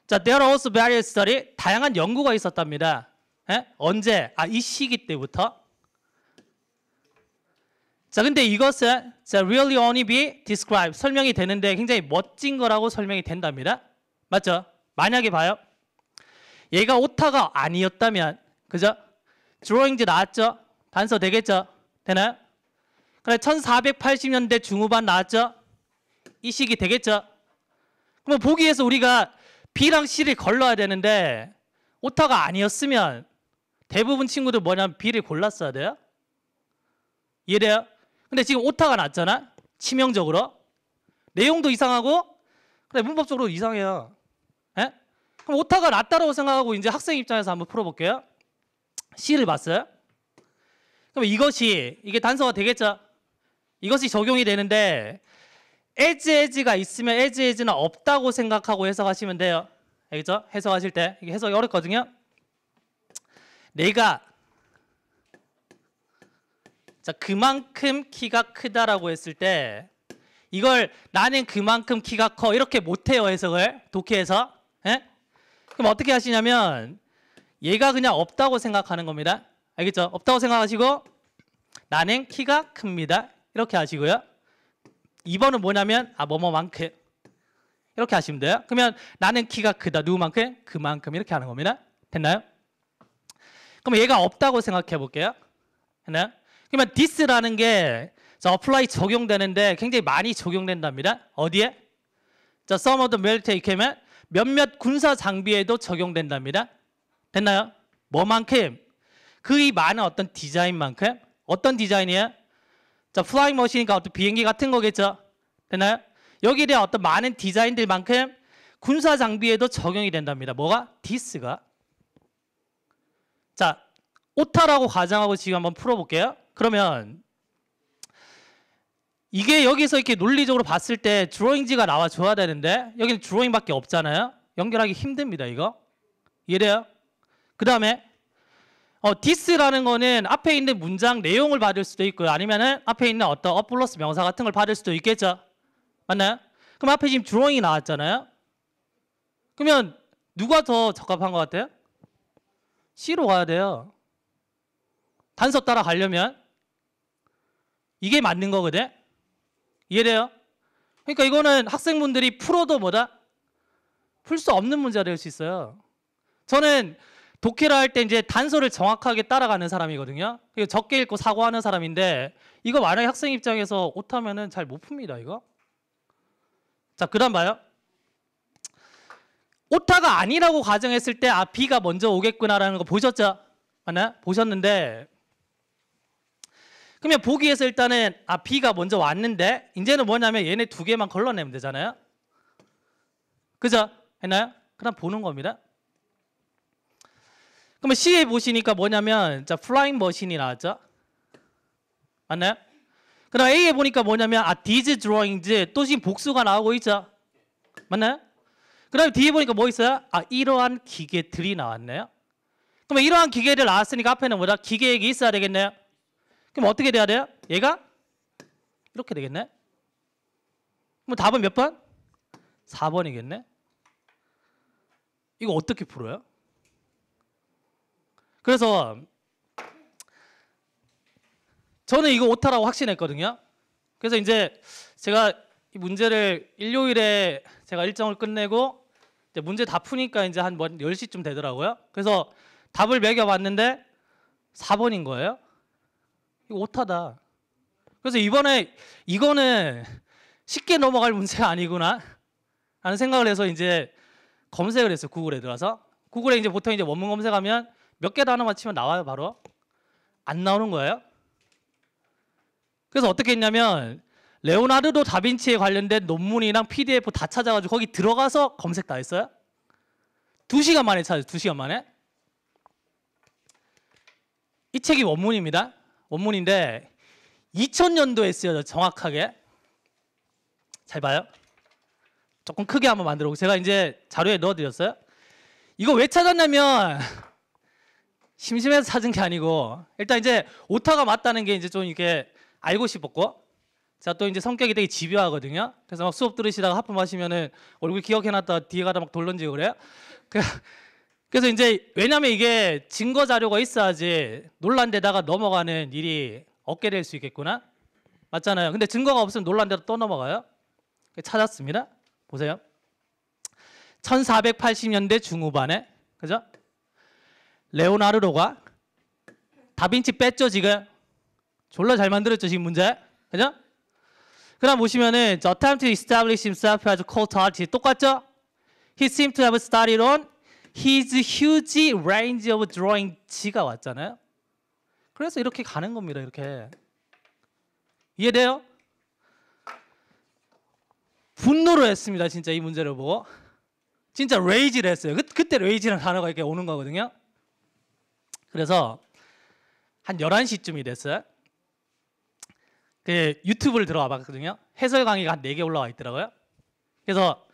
자, there are also various study. 다양한 연구가 있었답니다. 언제? 이 시기 때부터. 자, 근데 이것은 really only be described. 설명이 되는데 굉장히 멋진 거라고 설명이 된답니다. 맞죠? 만약에 봐요. 얘가 오타가 아니었다면, 그죠? 드로잉즈 나왔죠? 단서 되겠죠? 되나요? 그래, 1480년대 중후반 나왔죠? 이 시기 되겠죠? 그럼 보기에서 우리가 B랑 C를 걸러야 되는데 오타가 아니었으면 대부분 친구들 뭐냐면 B를 골랐어야 돼요. 이해돼요? 근데 지금 오타가 났잖아? 치명적으로. 내용도 이상하고 그래, 문법적으로 이상해요. 에? 그럼 오타가 났다고 생각하고 이제 학생 입장에서 한번 풀어볼게요. C를 봤어요. 그럼 이게 단서가 되겠죠? 이것이 적용이 되는데 as가 있으면 as는 없다고 생각하고 해석하시면 돼요. 알겠죠? 해석하실 때 이게 해석이 어렵거든요. 내가 그만큼 키가 크다라고 했을 때 이걸 나는 그만큼 키가 커 이렇게 못해요. 해석을 독해해서. 그럼 어떻게 하시냐면 얘가 그냥 없다고 생각하는 겁니다. 알겠죠? 없다고 생각하시고 나는 키가 큽니다. 이렇게 하시고요. 2번은 뭐냐면 뭐뭐만큼 이렇게 하시면 돼요. 그러면 나는 키가 크다. 누구만큼? 그만큼 이렇게 하는 겁니다. 됐나요? 그럼 얘가 없다고 생각해 볼게요. 됐나요? 그러면 this라는 게 apply 적용되는데 굉장히 많이 적용된답니다. 어디에? some of the military equipment 몇몇 군사 장비에도 적용된답니다. 됐나요? 뭐만큼? 그 많은 어떤 디자인만큼 어떤 디자인이에요? 자, 플라잉 머신이니까 어떤 비행기 같은 거겠죠? 됐나요? 여기에 대한 어떤 많은 디자인들만큼 군사 장비에도 적용이 된답니다. 뭐가? 디스가. 자, 오타라고 가정하고 지금 한번 풀어볼게요. 그러면 이게 여기서 이렇게 논리적으로 봤을 때 드로잉지가 나와줘야 되는데 여기는 드로잉밖에 없잖아요. 연결하기 힘듭니다. 이거 이해돼요? 그 다음에 디스라는 거는 앞에 있는 문장 내용을 받을 수도 있고요. 아니면은 앞에 있는 어떤 플러스 명사 같은 걸 받을 수도 있겠죠. 맞나요? 그럼 앞에 지금 드로잉이 나왔잖아요. 그러면 누가 더 적합한 것 같아요? C로 가야 돼요. 단서 따라 가려면 이게 맞는 거거든. 이해돼요? 그러니까 이거는 학생분들이 풀어도 뭐다? 풀 수 없는 문제가 될 수 있어요. 저는 독해를 할 때 이제 단서를 정확하게 따라가는 사람이거든요. 적게 읽고 사고하는 사람인데 이거 만약에 학생 입장에서 오타면은 잘 못 풉니다. 이거. 자, 그다음 봐요. 오타가 아니라고 가정했을 때 B가 먼저 오겠구나라는 거 보셨죠? 맞나요? 보셨는데 그러면 보기에서 일단은 B가 먼저 왔는데 이제는 뭐냐면 얘네 두 개만 걸러내면 되잖아요. 그죠? 했나요? 그럼 보는 겁니다. 그러면 C에 보시니까 뭐냐면 자 플라잉 머신이 나왔죠? 맞나요? 그다음 A에 보니까 뭐냐면 these drawings 또 지금 복수가 나오고 있죠? 맞나요? 그 다음에 D에 보니까 뭐 있어요? 이러한 기계들이 나왔네요. 그러면 이러한 기계들 나왔으니까 앞에는 뭐다? 기계액이 있어야 되겠네요. 그럼 어떻게 돼야 돼요? 얘가 이렇게 되겠네. 그럼 답은 몇 번? 4번이겠네. 이거 어떻게 풀어요? 그래서 저는 이거 오타라고 확신했거든요. 그래서 이제 제가 이 문제를 일요일에 제가 일정을 끝내고 이제 문제 다 푸니까 이제 한 10시쯤 되더라고요. 그래서 답을 매겨봤는데 4번인 거예요. 이거 오타다. 그래서 이번에 이거는 쉽게 넘어갈 문제가 아니구나 하는 생각을 해서 이제 검색을 했어요. 구글에 들어가서. 구글에 이제 보통 이제 원문 검색하면 몇 개 단어만 치면 나와요. 바로. 안 나오는 거예요. 그래서 어떻게 했냐면 레오나르도 다빈치에 관련된 논문이랑 PDF 다 찾아가지고 거기 들어가서 검색 다 했어요. 2시간 만에 찾았어요. 2시간 만에. 이 책이 원문입니다. 원문인데 2000년도에 쓰여져 정확하게. 잘 봐요. 조금 크게 한번 만들어 보고 제가 이제 자료에 넣어드렸어요. 이거 왜 찾았냐면 심심해서 찾은 게 아니고 일단 이제 오타가 맞다는 게 이제 좀 이렇게 알고 싶었고 제가 또 이제 성격이 되게 집요하거든요. 그래서 막 수업 들으시다가 하품하시면은 얼굴 기억해놨다 뒤에 가다 막 돌던지고 그래요. 그래서 이제 왜냐면 이게 증거 자료가 있어야지 논란되다가 넘어가는 일이 없게 될 수 있겠구나. 맞잖아요. 근데 증거가 없으면 논란대로 또 넘어가요. 찾았습니다. 보세요. 1480년대 중후반에 그죠? 레오나르도가 다빈치 뺐죠 지금. 졸라 잘 만들었죠 지금 문제. 그죠? 그 다음 보시면은 The attempt to establish himself as a cult artist 똑같죠? He seemed to have studied on his huge range of drawings가 왔잖아요. 그래서 이렇게 가는 겁니다. 이렇게. 이해돼요? 분노를 했습니다. 진짜 이 문제를 보고. 진짜 레이지를 했어요. 그때 레이지라는 단어가 이렇게 오는 거거든요. 그래서 한 11시쯤이 됐어요. 그 유튜브를 들어가 봤거든요. 해설 강의가 한 4개 올라와 있더라고요. 그래서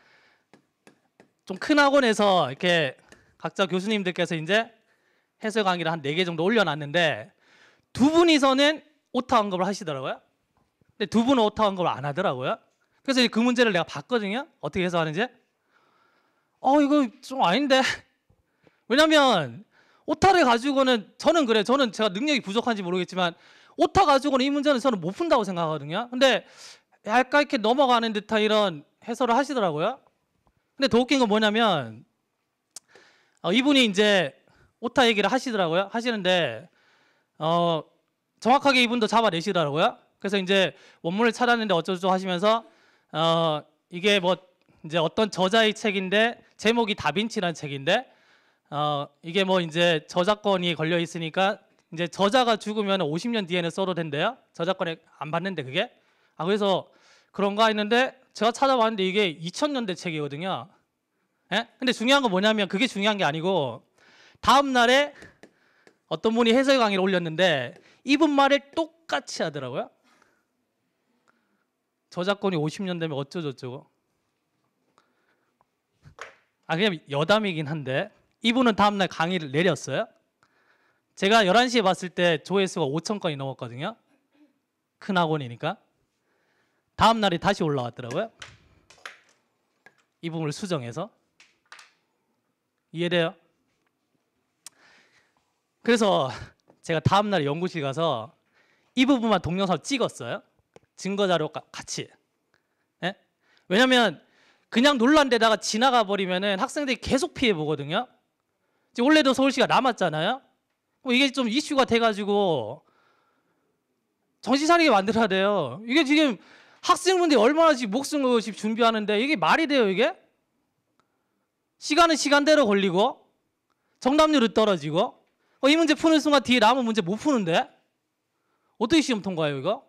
좀 큰 학원에서 이렇게 각자 교수님들께서 이제 해설 강의를 한 4개 정도 올려놨는데 두 분이서는 오타 언급을 하시더라고요. 근데 두 분은 오타 언급을 안 하더라고요. 그래서 그 문제를 내가 봤거든요. 어떻게 해석하는지. 이거 좀 아닌데. 왜냐면 오타를 가지고는 저는 그래. 저는 제가 능력이 부족한지 모르겠지만 오타 가지고는 이 문제는 저는 못 푼다고 생각하거든요. 근데 약간 이렇게 넘어가는 듯한 이런 해설을 하시더라고요. 근데 더 웃긴 건 뭐냐면 이분이 이제 오타 얘기를 하시더라고요. 하시는데 정확하게 이분도 잡아내시더라고요. 그래서 이제 원문을 찾았는데 어쩌고저쩌고 하시면서 이게 뭐 이제 어떤 저자의 책인데 제목이 다빈치라는 책인데 이게 뭐 이제 저작권이 걸려 있으니까 이제 저자가 죽으면 50년 뒤에는 써도 된대요. 저작권에 안 받는데 그게. 그래서 그런가 했는데 제가 찾아봤는데 이게 2000년대 책이거든요. 예? 근데 중요한 건 뭐냐면 그게 중요한 게 아니고 다음 날에 어떤 분이 해설 강의를 올렸는데 이분 말을 똑같이 하더라고요. 저작권이 50년 되면 어쩌고저쩌고. 그냥 여담이긴 한데 이분은 다음날 강의를 내렸어요. 제가 11시에 봤을 때 조회수가 5천 건이 넘었거든요. 큰 학원이니까. 다음 날이 다시 올라왔더라고요. 이 부분을 수정해서. 이해돼요? 그래서 제가 다음 날 연구실 가서 이 부분만 동영상 찍었어요. 증거자료 같이. 예? 왜냐면 그냥 논란 데다가 지나가 버리면은 학생들이 계속 피해 보거든요. 지금 원래도 서울시가 남았잖아요. 이게 좀 이슈가 돼가지고 정신 차리게 만들어야 돼요. 이게 지금 학생분들이 얼마나 지금 목숨 걸고 지금 준비하는데 이게 말이 돼요, 이게? 시간은 시간대로 걸리고 정답률은 떨어지고 이 문제 푸는 순간 뒤에 남은 문제 못 푸는데 어떻게 시험 통과해요, 이거?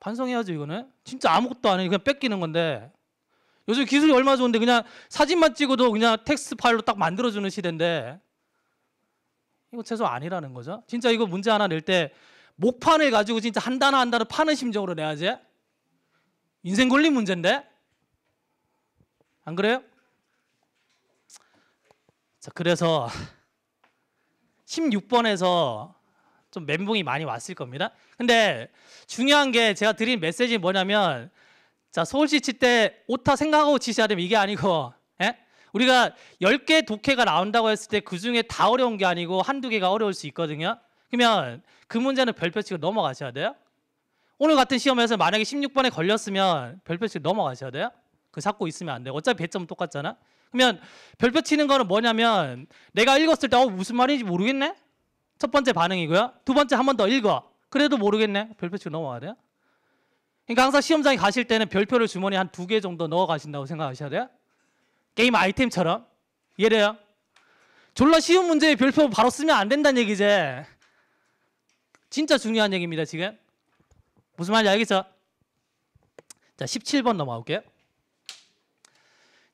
반성해야죠, 이거는. 진짜 아무것도 안 해요. 그냥 뺏기는 건데. 요즘 기술이 얼마나 좋은데 그냥 사진만 찍어도 그냥 텍스트 파일로 딱 만들어주는 시대인데 이거 최소 아니라는 거죠. 진짜 이거 문제 하나 낼 때 목판을 가지고 진짜 한 단어 한 단어 파는 심정으로 내야지. 인생 걸린 문제인데? 안 그래요? 자, 그래서 16번에서 좀 멘붕이 많이 왔을 겁니다. 근데 중요한 게 제가 드린 메시지는 뭐냐면 자, 서울시 칠 때 오타 생각하고 치셔야 되면 이게 아니고 예? 우리가 10개 독해가 나온다고 했을 때 그중에 다 어려운 게 아니고 한두 개가 어려울 수 있거든요. 그러면 그 문제는 별표 치고 넘어가셔야 돼요. 오늘 같은 시험에서 만약에 16번에 걸렸으면 별표 치고 넘어가셔야 돼요. 그 잡고 있으면 안 돼요. 어차피 배점은 똑같잖아. 그러면 별표 치는 거는 뭐냐면 내가 읽었을 때 무슨 말인지 모르겠네? 첫 번째 반응이고요. 두 번째 한 번 더 읽어. 그래도 모르겠네? 별표 치고 넘어가야 돼요. 그러니까 항상 시험장에 가실 때는 별표를 주머니에 한 2개 정도 넣어 가신다고 생각하셔야 돼요. 게임 아이템처럼. 이해돼요? 졸라 쉬운 문제에 별표 바로 쓰면 안 된다는 얘기지. 진짜 중요한 얘기입니다, 지금. 무슨 말인지 알겠죠? 자, 17번 넘어갈게요.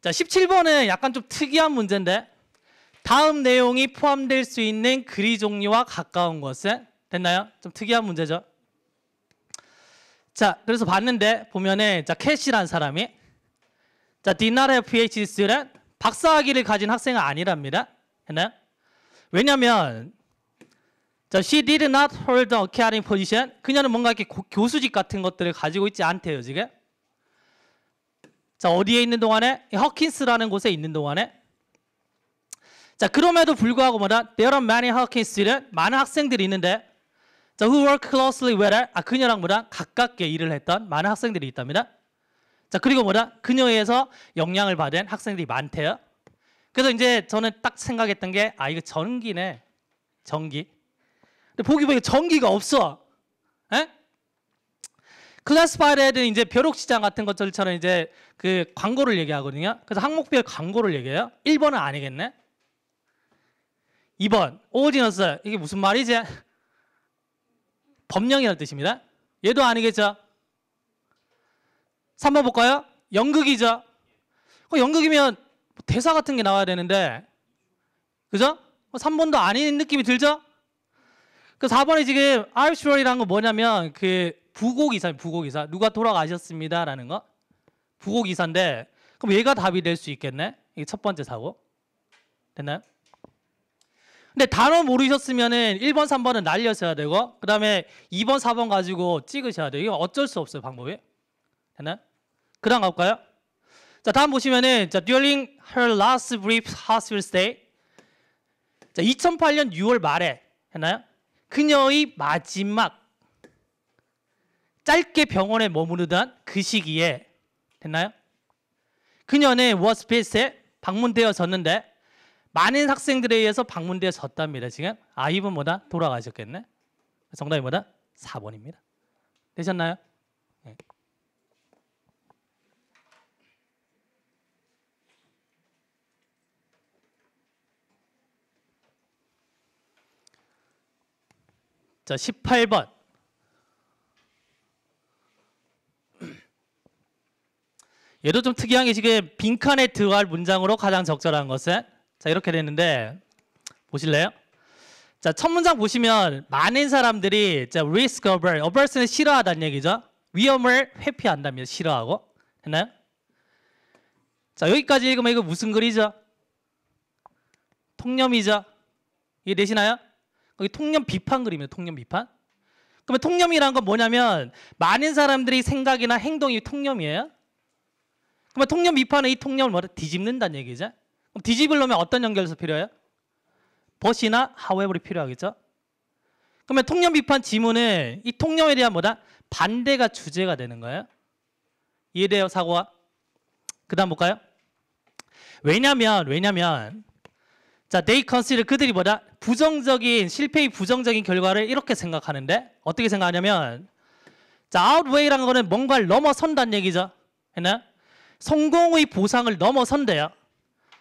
자, 17번은 약간 좀 특이한 문제인데 다음 내용이 포함될 수 있는 글의 종류와 가까운 것은 됐나요? 좀 특이한 문제죠. 자, 그래서 봤는데 보면은 자, 캐시라는 사람이 자, did not have PhD student 박사학위를 가진 학생은 아니랍니다. 했나요? 왜냐면 자, she did not hold an academic position. 그녀는 뭔가 이렇게 교수직 같은 것들을 가지고 있지 않대요, 지금. 자, 어디에 있는 동안에? 허킨스라는 곳에 있는 동안에. 자, 그럼에도 불구하고 뭐다? There are many Hawkins students. 많은 학생들이 있는데 자, who work closely with her. 그녀랑 뭐다? 가깝게 일을 했던 많은 학생들이 있답니다. 자, 그리고 뭐다? 그녀에 의해서 영향을 받은 학생들이 많대요. 그래서 이제 저는 딱 생각했던 게 이거 전기네. 전기. 근데 보기 보니까 전기가 없어. 에? 클래스파이드는 이제 벼룩시장 같은 것들처럼 이제 그 광고를 얘기하거든요. 그래서 항목별 광고를 얘기해요. 1번은 아니겠네. 2번 오지너스 이게 무슨 말이지? 법령이라는 뜻입니다. 얘도 아니겠죠? 3번 볼까요? 연극이죠. 연극이면 대사 같은 게 나와야 되는데 그죠? 3번도 아닌 느낌이 들죠? 그 4번에 지금 arbitrary라는 거 뭐냐면 그 부고기사 누가 돌아가셨습니다라는 거 부고기사인데 그럼 얘가 답이 될 수 있겠네. 이게 첫 번째 사고 됐나요? 근데 단어 모르셨으면은 1번, 3번은 날려셔야 되고 그 다음에 2번, 4번 가지고 찍으셔야 돼요. 이거 어쩔 수 없어요, 방법이. 됐나요? 그 다음 가볼까요? 자, 다음 보시면은 자, during her last brief hospital stay 자, 2008년 6월 말에 했나요? 그녀의 마지막 짧게 병원에 머무르던 그 시기에 됐나요? 그녀는 was visited 방문되어졌는데 많은 학생들에 의해서 방문되어졌답니다. 지금 이분 뭐다? 돌아가셨겠네. 정답이 뭐다? 4번입니다. 되셨나요? 네. 자, 18번. 얘도 좀 특이한 게 지금 빈칸에 들어갈 문장으로 가장 적절한 것은 자, 이렇게 되는데 보실래요? 자, 첫 문장 보시면 많은 사람들이 자, risk averse, averse는 싫어하다는 얘기죠. 위험을 회피한답니다. 싫어하고. 됐나요? 자, 여기까지 읽으면 이거 무슨 글이죠? 통념이죠. 이해되시나요? 거기 통념 비판 글입니다. 통념 비판. 그러면 통념이란 건 뭐냐면 많은 사람들이 생각이나 행동이 통념이에요. 그러면 통념 비판은 이 통념을 뭐라 뒤집는다는 얘기죠. 그럼 뒤집으려면 어떤 연결서 필요해요? but이나 however이 필요하겠죠. 그러면 통념 비판 지문은 이 통념에 대한 뭐다? 반대가 주제가 되는 거예요. 이해돼요, 사고가? 그 다음 볼까요? 왜냐면 자, they consider 그들이 뭐다? 부정적인 실패의 부정적인 결과를 이렇게 생각하는데 어떻게 생각하냐면 자, outweigh라는 거는 뭔가를 넘어선다는 얘기죠. 했나요? 성공의 보상을 넘어선대요.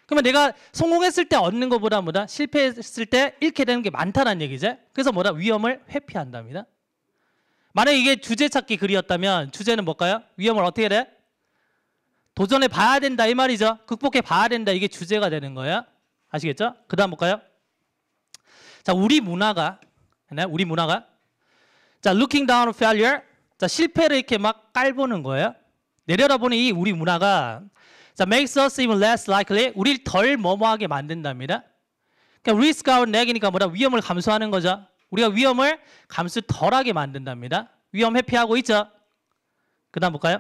그러면 내가 성공했을 때 얻는 것보다 뭐다? 실패했을 때 잃게 되는 게 많다는 얘기죠. 그래서 뭐다? 위험을 회피한답니다. 만약에 이게 주제 찾기 글이었다면 주제는 뭘까요? 위험을 어떻게 돼? 도전해 봐야 된다 이 말이죠. 극복해 봐야 된다 이게 주제가 되는 거예요. 아시겠죠? 그 다음 볼까요? 자, 우리 문화가 자, looking down on failure 자, 실패를 이렇게 막 깔보는 거예요. 내려다보는 이 우리 문화가 자, makes us even less likely 우리를 덜 뭐뭐하게 만든답니다. 그러니까 risk out neg이니까 뭐다? 위험을 감수하는 거죠. 우리가 위험을 감수 덜하게 만든답니다. 위험 회피하고 있죠. 그 다음 볼까요?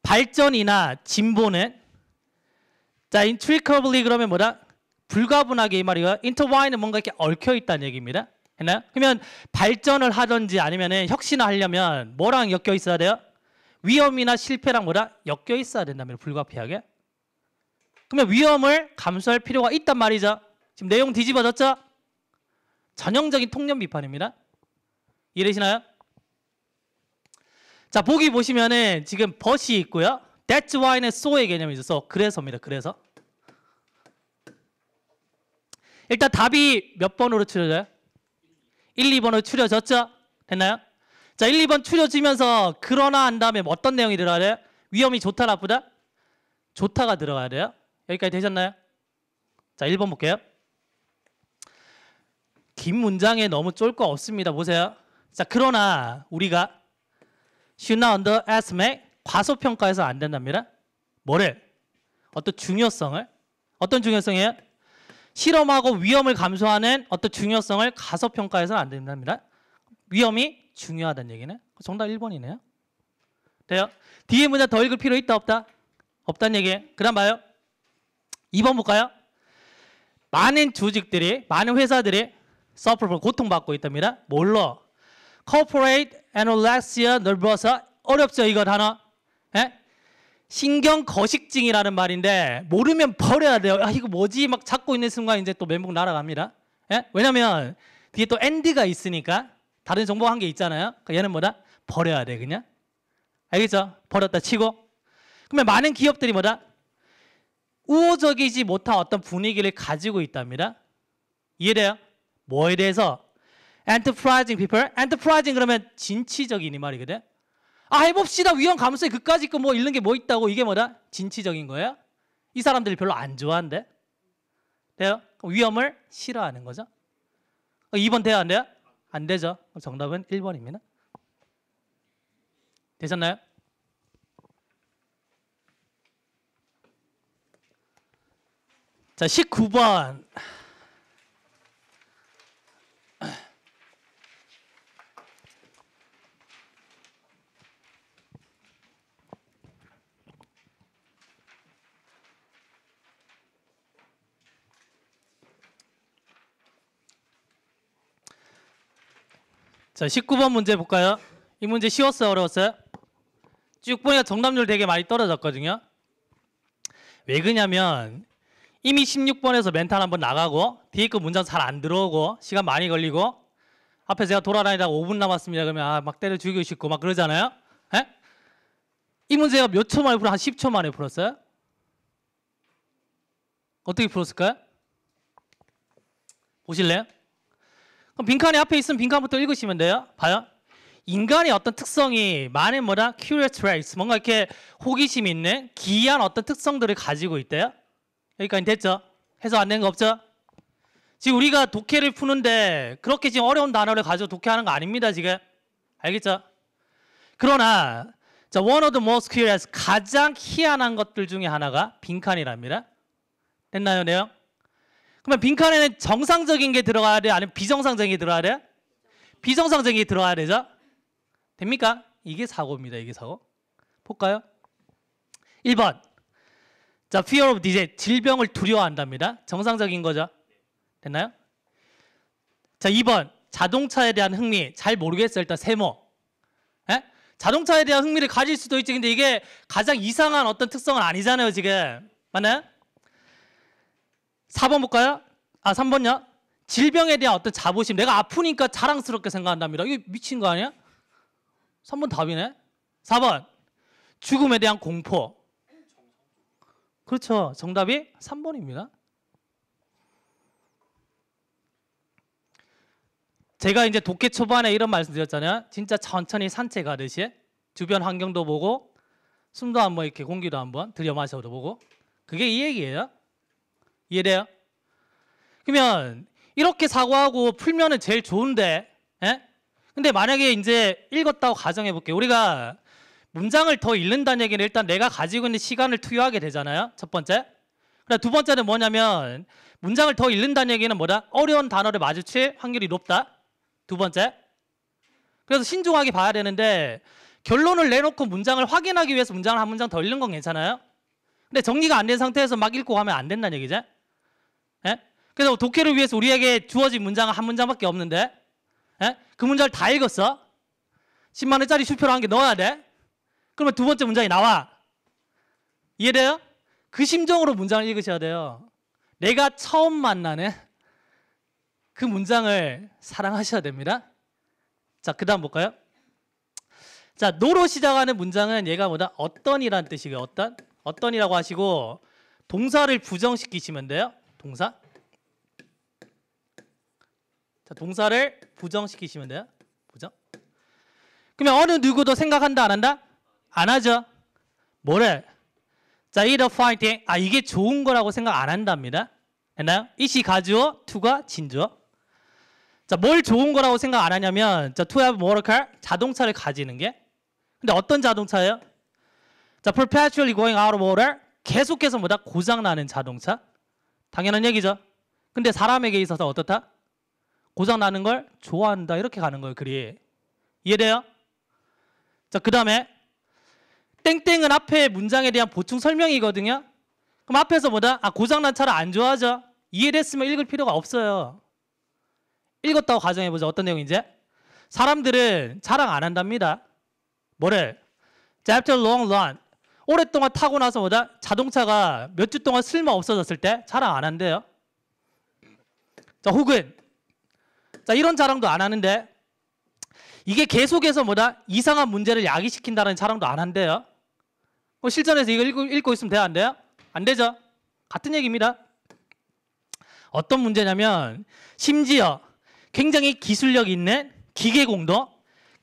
발전이나 진보는 자, intricably 그러면 뭐다? 불가분하게 이 말이에요. intertwine은 뭔가 이렇게 얽혀 있다는 얘기입니다. 했나요? 그러면 발전을 하든지 아니면은 혁신을 하려면 뭐랑 엮여 있어야 돼요? 위험이나 실패랑 뭐다? 엮여 있어야 된다면 불가피하게. 그러면 위험을 감수할 필요가 있단 말이죠. 지금 내용 뒤집어졌죠? 전형적인 통념 비판입니다. 이해되시나요? 자, 보기 보시면은 지금 but이 있고요. That's why는 so의 개념이죠. so. 그래서입니다. 그래서. 일단 답이 몇 번으로 추려져요? 1, 2번으로 추려졌죠? 됐나요? 자, 1, 2번 추려지면서 그러나 한 다음에 어떤 내용이 들어가야 돼요? 위험이 좋다, 나쁘다? 좋다가 들어가야 돼요. 여기까지 되셨나요? 자, 1번 볼게요. 긴 문장에 너무 쫄 거 없습니다. 보세요. 자, 그러나 우리가 should not underestimate 과소평가해서 안 된답니다. 뭐를? 어떤 중요성을? 어떤 중요성이에요? 실험하고 위험을 감수하는 어떤 중요성을 과소평가해서는 안 된답니다. 위험이 중요하다는 얘기네. 정답 1번이네요. 돼요? 뒤에 문장 더 읽을 필요 있다 없다? 없다는 얘기예요. 그 다음 봐요. 2번 볼까요? 많은 조직들이 많은 회사들이 suffer 고통받고 있답니다. 뭘로? corporate anorexia nervosa 어렵죠 이거 단어? 예? 신경 거식증이라는 말인데 모르면 버려야 돼요. 아 이거 뭐지? 막 찾고 있는 순간 이제 또 멘붕 날아갑니다. 예? 왜냐면 뒤에 또 end가 있으니까 다른 정보가 한 게 있잖아요. 그러니까 얘는 뭐다? 버려야 돼 그냥. 알겠죠? 버렸다 치고. 그러면 많은 기업들이 뭐다? 우호적이지 못한 어떤 분위기를 가지고 있답니다. 이해돼요? 뭐에 대해서? enterprising people. enterprising 그러면 진취적인 이 말이거든. 아 해봅시다. 위험 감수에 그까짓 거 뭐 잃는 게 뭐 있다고 이게 뭐다? 진취적인 거예요. 이 사람들이 별로 안 좋아한대. 돼요? 위험을 싫어하는 거죠. 2번 돼요? 안 돼요? 안 되죠. 그럼 정답은 1번입니다. 되셨나요? 자, 19번. 자, 19번 문제 볼까요? 이 문제 쉬웠어요? 어려웠어요? 쭉 보니까 정답률 되게 많이 떨어졌거든요. 왜 그러냐면 이미 16번에서 멘탈 한번 나가고 뒤에 거 문장 잘 안 들어오고 시간 많이 걸리고 앞에 제가 돌아다니다가 5분 남았습니다 그러면 아, 막 때려 죽이고 싶고 막 그러잖아요. 에? 이 문제가 몇 초 만에 풀어? 한 10초 만에 풀었어요? 어떻게 풀었을까요? 보실래요? 그럼 빈칸이 앞에 있으면 빈칸부터 읽으시면 돼요. 봐요. 인간의 어떤 특성이 많은 뭐다? curious traits. 뭔가 이렇게 호기심 있는 기이한 어떤 특성들을 가지고 있대요. 여기까지 됐죠? 해석 안 되는 거 없죠? 지금 우리가 독해를 푸는데 그렇게 지금 어려운 단어를 가지고 독해하는 거 아닙니다, 지금. 알겠죠? 그러나 자, one of the most curious, 가장 희한한 것들 중에 하나가 빈칸이랍니다. 됐나요, 내용? 그러면 빈칸에는 정상적인 게 들어가야 돼? 아니면 비정상적인 게 들어가야 돼? 비정상적인 게 들어가야 되죠? 됩니까? 이게 사고입니다. 이게 사고. 볼까요? 1번. 자, fear of disease. 질병을 두려워한답니다. 정상적인 거죠. 됐나요? 자, 2번. 자동차에 대한 흥미. 잘 모르겠어요. 일단 세모. 에? 자동차에 대한 흥미를 가질 수도 있지. 근데 이게 가장 이상한 어떤 특성은 아니잖아요. 지금. 맞나요? 4번 볼까요? 아, 3번요. 질병에 대한 어떤 자부심. 내가 아프니까 자랑스럽게 생각한답니다. 이게 미친 거 아니야? 3번 답이네. 4번. 죽음에 대한 공포. 그렇죠. 정답이 3번입니다. 제가 이제 독해 초반에 이런 말씀 드렸잖아요. 진짜 천천히 산책하듯이 주변 환경도 보고 숨도 한번 이렇게 공기도 한번 들여 마셔도 보고 그게 이 얘기예요. 이해돼요? 그러면 이렇게 사고하고 풀면은 제일 좋은데, 예? 근데 만약에 이제 읽었다고 가정해 볼게요. 우리가 문장을 더 읽는다는 얘기는 일단 내가 가지고 있는 시간을 투여하게 되잖아요. 첫 번째. 그다음 두 번째는 뭐냐면 문장을 더 읽는다는 얘기는 뭐다? 어려운 단어를 마주칠 확률이 높다. 두 번째. 그래서 신중하게 봐야 되는데 결론을 내놓고 문장을 확인하기 위해서 문장을 한 문장 더 읽는 건 괜찮아요. 근데 정리가 안 된 상태에서 막 읽고 가면 안 된다는 얘기죠. 예? 그래서 독해를 위해서 우리에게 주어진 문장은 한 문장밖에 없는데, 예? 그 문장을 다 읽었어. 10만 원짜리 수표로 한 개 넣어야 돼. 그러면 두 번째 문장이 나와. 이해돼요? 그 심정으로 문장을 읽으셔야 돼요. 내가 처음 만나는 그 문장을 사랑하셔야 됩니다. 자, 그 다음 볼까요? 자, 노로 시작하는 문장은 얘가 뭐다? 어떤이라는 뜻이고요. 어떤? 어떤이라고 하시고 동사를 부정시키시면 돼요. 동사. 자, 동사를 부정시키시면 돼요. 부정. 그러면 어느 누구도 생각한다 안 한다? 안 하죠. 뭐래? 자, either fighting. 아, 이게 좋은 거라고 생각 안 한답니다. 됐나요? it이 가주어, to가 진주어. 자, 뭘 좋은 거라고 생각 안 하냐면 자, to have motor car. 자동차를 가지는 게. 근데 어떤 자동차예요? 자, perpetually going out of order. 계속해서 뭐다? 고장나는 자동차. 당연한 얘기죠. 근데 사람에게 있어서 어떻다? 고장나는 걸 좋아한다. 이렇게 가는 거예요, 글이. 이해돼요? 자, 그 다음에 땡땡은 앞에 문장에 대한 보충 설명이거든요. 그럼 앞에서 뭐다? 아, 고장난 차를 안 좋아하죠. 이해됐으면 읽을 필요가 없어요. 읽었다고 가정해보자. 어떤 내용인지. 사람들은 자랑 안 한답니다. 뭐래? 자, after long run. 오랫동안 타고 나서 뭐다? 자동차가 몇 주 동안 쓸모 없어졌을 때 자랑 안 한대요. 자, 혹은 자, 이런 자랑도 안 하는데 이게 계속해서 뭐다? 이상한 문제를 야기시킨다는 자랑도 안 한대요. 실전에서 이거 읽고 있으면 돼요? 안 돼요? 안 되죠? 같은 얘기입니다. 어떤 문제냐면 심지어 굉장히 기술력 있는 기계공도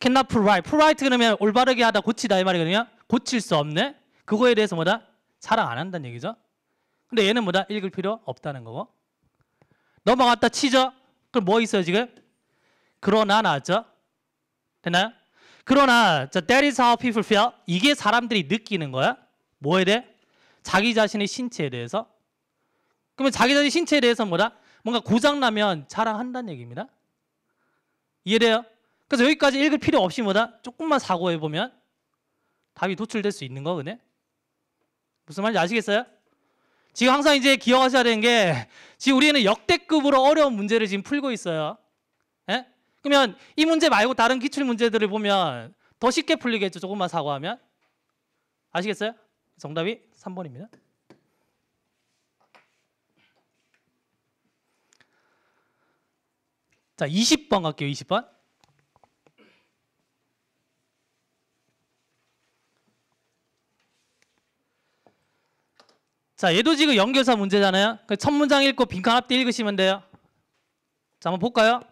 cannot provide. provide 그러면 올바르게 하다 고치다 이 말이거든요. 고칠 수 없는 그거에 대해서 뭐다? 자랑 안 한다는 얘기죠. 근데 얘는 뭐다? 읽을 필요 없다는 거고. 넘어갔다 치죠? 그럼 뭐 있어요 지금? 그러나 나왔죠? 됐나요? 그러나 자, that is how people feel. 이게 사람들이 느끼는 거야. 뭐에 대해? 자기 자신의 신체에 대해서. 그러면 자기 자신의 신체에 대해서 뭐다? 뭔가 고장나면 자랑한다는 얘기입니다. 이해돼요? 그래서 여기까지 읽을 필요 없이 뭐다? 조금만 사고해보면 답이 도출될 수 있는 거거든요. 무슨 말인지 아시겠어요? 지금 항상 이제 기억하셔야 되는 게 지금 우리는 역대급으로 어려운 문제를 지금 풀고 있어요. 예? 그러면 이 문제 말고 다른 기출 문제들을 보면 더 쉽게 풀리겠죠. 조금만 사고하면. 아시겠어요? 정답이 3번입니다. 자, 20번 갈게요. 20번. 자, 얘도 지금 연결사 문제잖아요. 첫 문장 읽고 빈칸 앞뒤 읽으시면 돼요. 자, 한번 볼까요?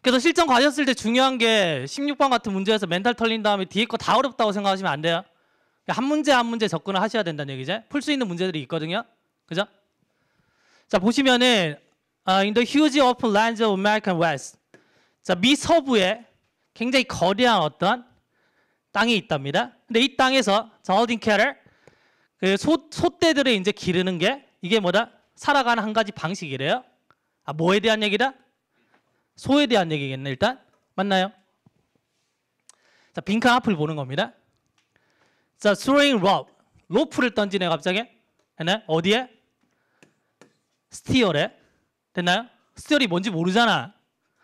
그래서 실전 가셨을 때 중요한 게 16번 같은 문제에서 멘탈 털린 다음에 뒤에 거 다 어렵다고 생각하시면 안 돼요. 한 문제 한 문제 접근을 하셔야 된다는 얘기죠. 풀 수 있는 문제들이 있거든요. 그죠? 자, 보시면은 in the huge open lands of American West. 자, 미 서부에 굉장히 거대한 어떤 땅이 있답니다. 근데 이 땅에서 herding cattle, 그 소떼들을 이제 기르는 게 이게 뭐다? 살아가는 한 가지 방식이래요. 아, 뭐에 대한 얘기다? 소에 대한 얘기겠네, 일단. 맞나요? 자, 빈칸 앞을 보는 겁니다. 자, throwing rope. 로프를 던지네, 갑자기. 됐나요? 어디에? 스티어래. 됐나요? 스티어이 뭔지 모르잖아.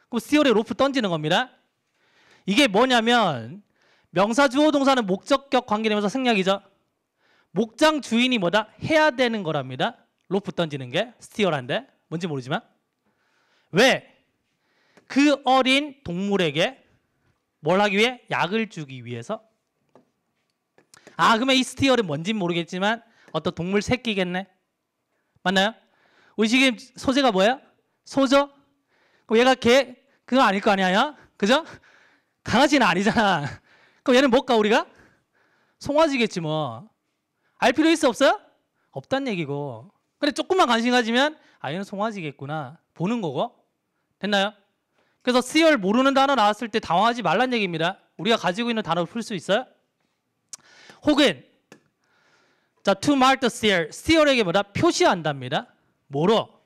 그럼 스티어에 로프 던지는 겁니다. 이게 뭐냐면 명사 주어 동사는 목적격 관계되면서 생략이죠. 목장 주인이 뭐다? 해야 되는 거랍니다. 로프 던지는 게 스티어란데 뭔지 모르지만 왜? 그 어린 동물에게 뭘 하기 위해? 약을 주기 위해서. 아, 그러면 이 스티어는 뭔진 모르겠지만 어떤 동물 새끼겠네. 맞나요? 우리 지금 소재가 뭐야? 소죠? 그럼 얘가 개 그거 아닐 거 아니야? 그죠? 강아지는 아니잖아. 그럼 얘는 뭘까 우리가? 송아지겠지 뭐. 알 필요 있어 없어요? 없단 얘기고. 근데 조금만 관심 가지면 아, 얘는 송아지겠구나 보는 거고. 됐나요? 그래서 스티어를 모르는 단어 나왔을 때 당황하지 말란 얘기입니다. 우리가 가지고 있는 단어를 풀 수 있어요? 혹은 자, to mark the steer. 스티어에게 뭐다? 표시한답니다. 뭐로?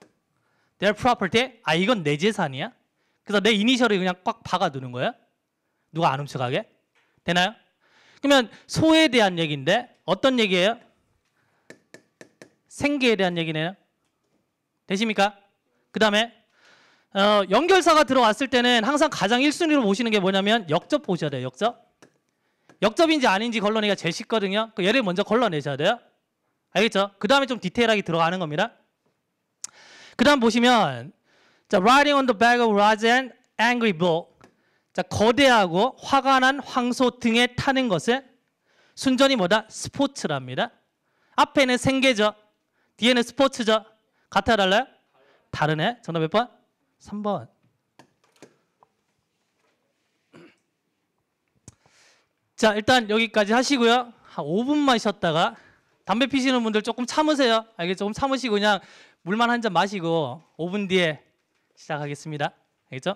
Their property. 아, 이건 내 재산이야. 그래서 내 이니셜을 그냥 꽉 박아두는 거야. 누가 안 훔쳐가게. 되나요? 그러면 소에 대한 얘기인데 어떤 얘기예요? 생계에 대한 얘기네요. 되십니까? 그 다음에 연결사가 들어왔을 때는 항상 가장 1순위로 보시는 게 뭐냐면 역접 보셔야 돼요. 역접. 역접인지 아닌지 걸러내기가 제일 쉽거든요. 그 얘를 먼저 걸러내셔야 돼요. 알겠죠? 그 다음에 좀 디테일하게 들어가는 겁니다. 그 다음 보시면 자, riding on the back of large and angry bull. 자, 거대하고 화가 난 황소 등에 타는 것은 순전히 뭐다? 스포츠랍니다. 앞에는 생계죠. 뒤에는 스포츠죠. 같아 달라요? 다르네. 정답 몇 번? 3번. 자, 일단 여기까지 하시고요. 한 5분만 쉬었다가 담배 피시는 분들 조금 참으세요. 알겠죠? 조금 참으시고 그냥 물만 한 잔 마시고 5분 뒤에 시작하겠습니다. 알겠죠?